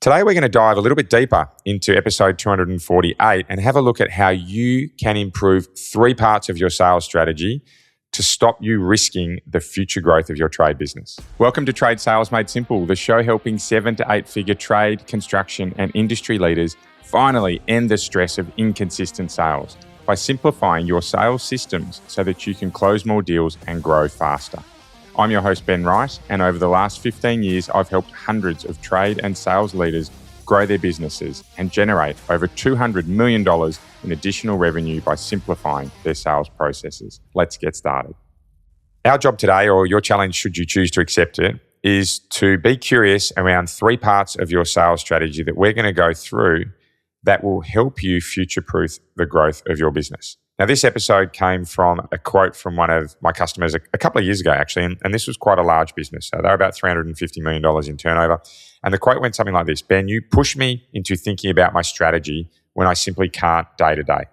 Today, we're going to dive a little bit deeper into episode 248 and have a look at how you can improve 3 parts of your sales strategy to stop you risking the future growth of your trade business. Welcome to Trade Sales Made Simple, the show helping 7 to 8 figure trade, construction, and industry leaders finally end the stress of inconsistent sales by simplifying your sales systems so that you can close more deals and grow faster. I'm your host, Ben Wright, and over the last 15 years, I've helped hundreds of trade and sales leaders grow their businesses and generate over $200 million in additional revenue by simplifying their sales processes. Let's get started. Our job today, or your challenge should you choose to accept it, is to be curious around 3 parts of your sales strategy that we're going to go through that will help you future-proof the growth of your business. Now, this episode came from a quote from one of my customers a couple of years ago, actually, and this was quite a large business. So they're about $350 million in turnover. And the quote went something like this: Ben, you push me into thinking about my strategy when I simply can't day to day.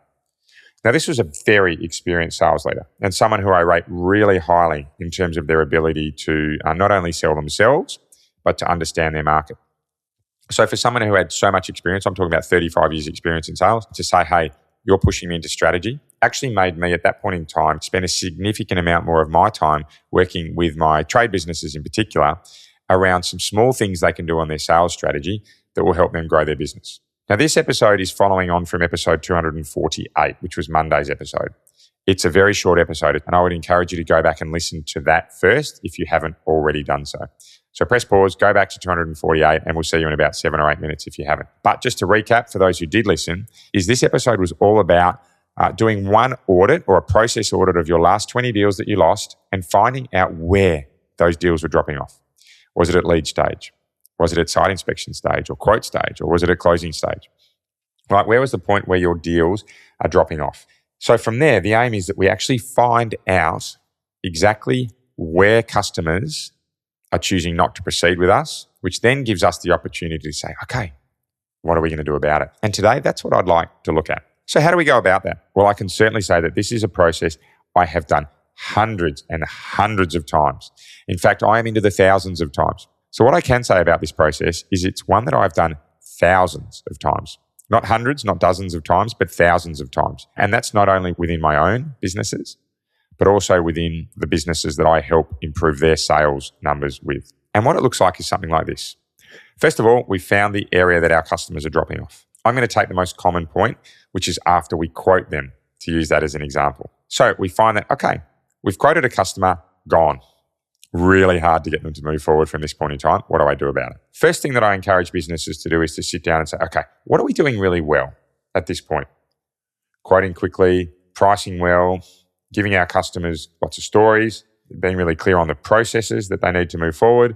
Now, this was a very experienced sales leader and someone who I rate really highly in terms of their ability to not only sell themselves, but to understand their market. So for someone who had so much experience, I'm talking about 35 years experience in sales, to say, hey, you're pushing me into strategy, actually made me at that point in time spend a significant amount more of my time working with my trade businesses in particular around some small things they can do on their sales strategy that will help them grow their business. Now, this episode is following on from episode 248, which was Monday's episode. It's a very short episode, and I would encourage you to go back and listen to that first if you haven't already done so. So press pause, go back to 248, and we'll see you in about 7 or 8 minutes if you haven't. But just to recap, for those who did listen, is this episode was all about doing one audit or a process audit of your last 20 deals that you lost and finding out where those deals were dropping off. Was it at lead stage? Was it at site inspection stage or quote stage? Or was it at closing stage? Right, where was the point where your deals are dropping off? So from there, the aim is that we actually find out exactly where customers are choosing not to proceed with us, which then gives us the opportunity to say, okay, what are we going to do about it? And today, that's what I'd like to look at. So how do we go about that? Well, I can certainly say that this is a process I have done hundreds and hundreds of times. In fact, I am into the thousands of times. So what I can say about this process is it's one that I've done thousands of times. Not hundreds, not dozens of times, but thousands of times. And that's not only within my own businesses, but also within the businesses that I help improve their sales numbers with. And what it looks like is something like this. First of all, we found the area that our customers are dropping off. I'm going to take the most common point, which is after we quote them, to use that as an example. So we find that, okay, we've quoted a customer, gone. Really hard to get them to move forward from this point in time. What do I do about it? First thing that I encourage businesses to do is to sit down and say, okay, what are we doing really well at this point? Quoting quickly, pricing well, giving our customers lots of stories, being really clear on the processes that they need to move forward,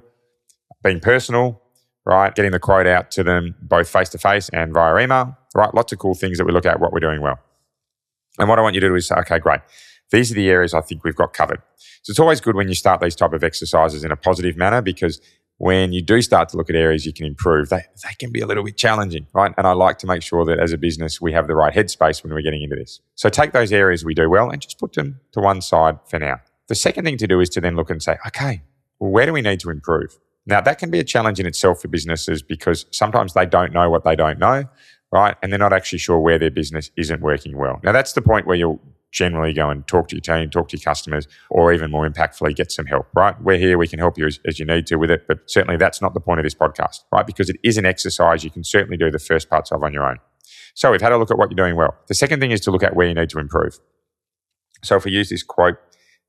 being personal, right? Getting the quote out to them both face-to-face and via email, right? Lots of cool things that we look at what we're doing well. And what I want you to do is say, okay, great. These are the areas I think we've got covered. So it's always good when you start these type of exercises in a positive manner, because when you do start to look at areas you can improve, they can be a little bit challenging, right? And I like to make sure that as a business, we have the right headspace when we're getting into this. So take those areas we do well and just put them to one side for now. The second thing to do is to then look and say, okay, well, where do we need to improve? Now, that can be a challenge in itself for businesses because sometimes they don't know what they don't know, right? And they're not actually sure where their business isn't working well. Now, that's the point where you'll generally go and talk to your team, talk to your customers, or even more impactfully, get some help, right? We're here, we can help you as you need to with it, but certainly that's not the point of this podcast, right? Because it is an exercise you can certainly do the first parts of on your own. So we've had a look at what you're doing well. The second thing is to look at where you need to improve. So if we use this quote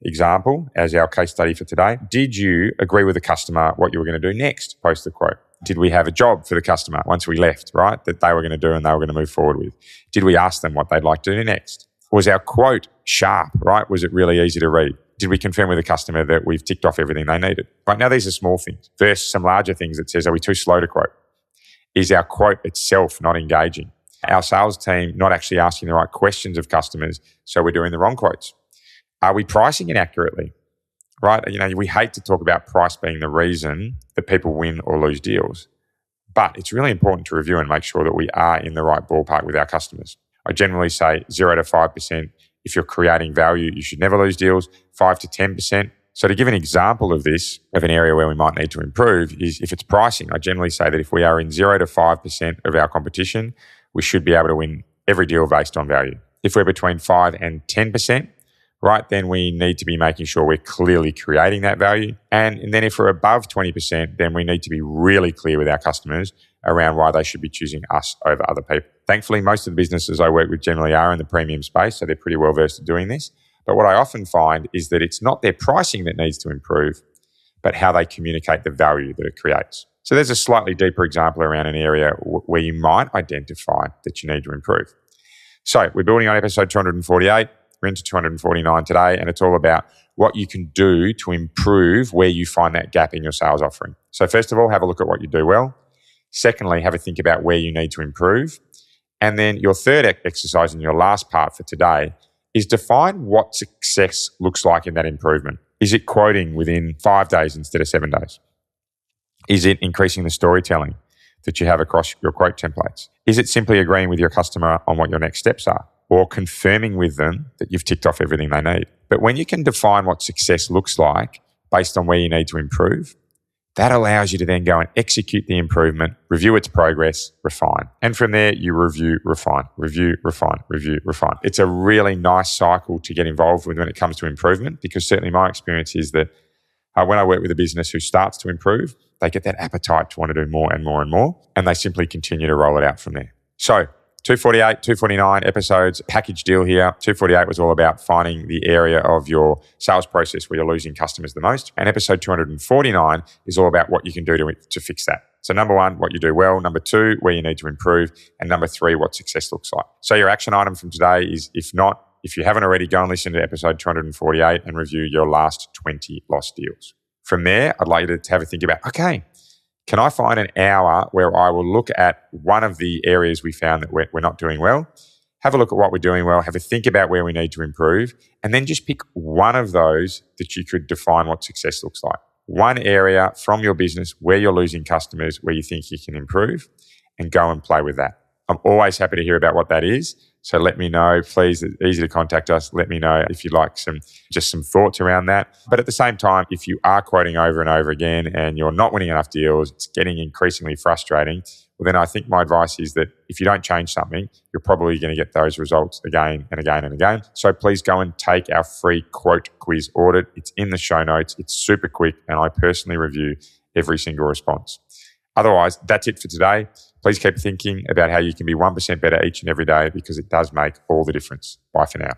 example as our case study for today, did you agree with the customer what you were going to do next post the quote? Did we have a job for the customer once we left, right, that they were going to do and they were going to move forward with? Did we ask them what they'd like to do next? Was our quote sharp, right? Was it really easy to read? Did we confirm with the customer that we've ticked off everything they needed? Right now, these are small things versus some larger things that says, are we too slow to quote? Is our quote itself not engaging? Our sales team not actually asking the right questions of customers, so we're doing the wrong quotes? Are we pricing inaccurately? Right? You know, we hate to talk about price being the reason that people win or lose deals, but it's really important to review and make sure that we are in the right ballpark with our customers. I generally say 0 to 5%. If you're creating value, you should never lose deals. 5 to 10%, So to give an example of this, of an area where we might need to improve, is if it's pricing. I generally say that if we are in 0 to 5% of our competition, we should be able to win every deal based on value. If we're between 5 and 10%, right, then we need to be making sure we're clearly creating that value. And then if we're above 20%, then we need to be really clear with our customers around why they should be choosing us over other people. Thankfully, most of the businesses I work with generally are in the premium space, so they're pretty well versed at doing this. But what I often find is that it's not their pricing that needs to improve, but how they communicate the value that it creates. So there's a slightly deeper example around an area where you might identify that you need to improve. So we're building on episode 248. We're into 249 today, and it's all about what you can do to improve where you find that gap in your sales offering. So first of all, have a look at what you do well. Secondly, have a think about where you need to improve. And then your third exercise and your last part for today is define what success looks like in that improvement. Is it quoting within 5 days instead of 7 days? Is it increasing the storytelling that you have across your quote templates? Is it simply agreeing with your customer on what your next steps are, or confirming with them that you've ticked off everything they need? But when you can define what success looks like based on where you need to improve, that allows you to then go and execute the improvement, review its progress, refine. And from there, you review, refine, review, refine, review, refine. It's a really nice cycle to get involved with when it comes to improvement, because certainly my experience is that when I work with a business who starts to improve, they get that appetite to want to do more and more and more, and they simply continue to roll it out from there. So 248, 249 episodes, package deal here. 248 was all about finding the area of your sales process where you're losing customers the most. And episode 249 is all about what you can do to fix that. So number one, what you do well. Number two, where you need to improve. And number three, what success looks like. So your action item from today is, if you haven't already, go and listen to episode 248 and review your last 20 lost deals. From there, I'd like you to have a think about, okay, can I find an hour where I will look at one of the areas we found that we're not doing well, have a look at what we're doing well, have a think about where we need to improve, and then just pick one of those that you could define what success looks like. One area from your business where you're losing customers, where you think you can improve, and go and play with that. I'm always happy to hear about what that is. So let me know, please. It's easy to contact us. Let me know if you'd like some thoughts around that. But at the same time, if you are quoting over and over again and you're not winning enough deals, it's getting increasingly frustrating, well, then I think my advice is that if you don't change something, you're probably going to get those results again and again and again. So please go and take our free quote quiz audit. It's in the show notes. It's super quick, and I personally review every single response. Otherwise, that's it for today. Please keep thinking about how you can be 1% better each and every day, because it does make all the difference. Bye for now.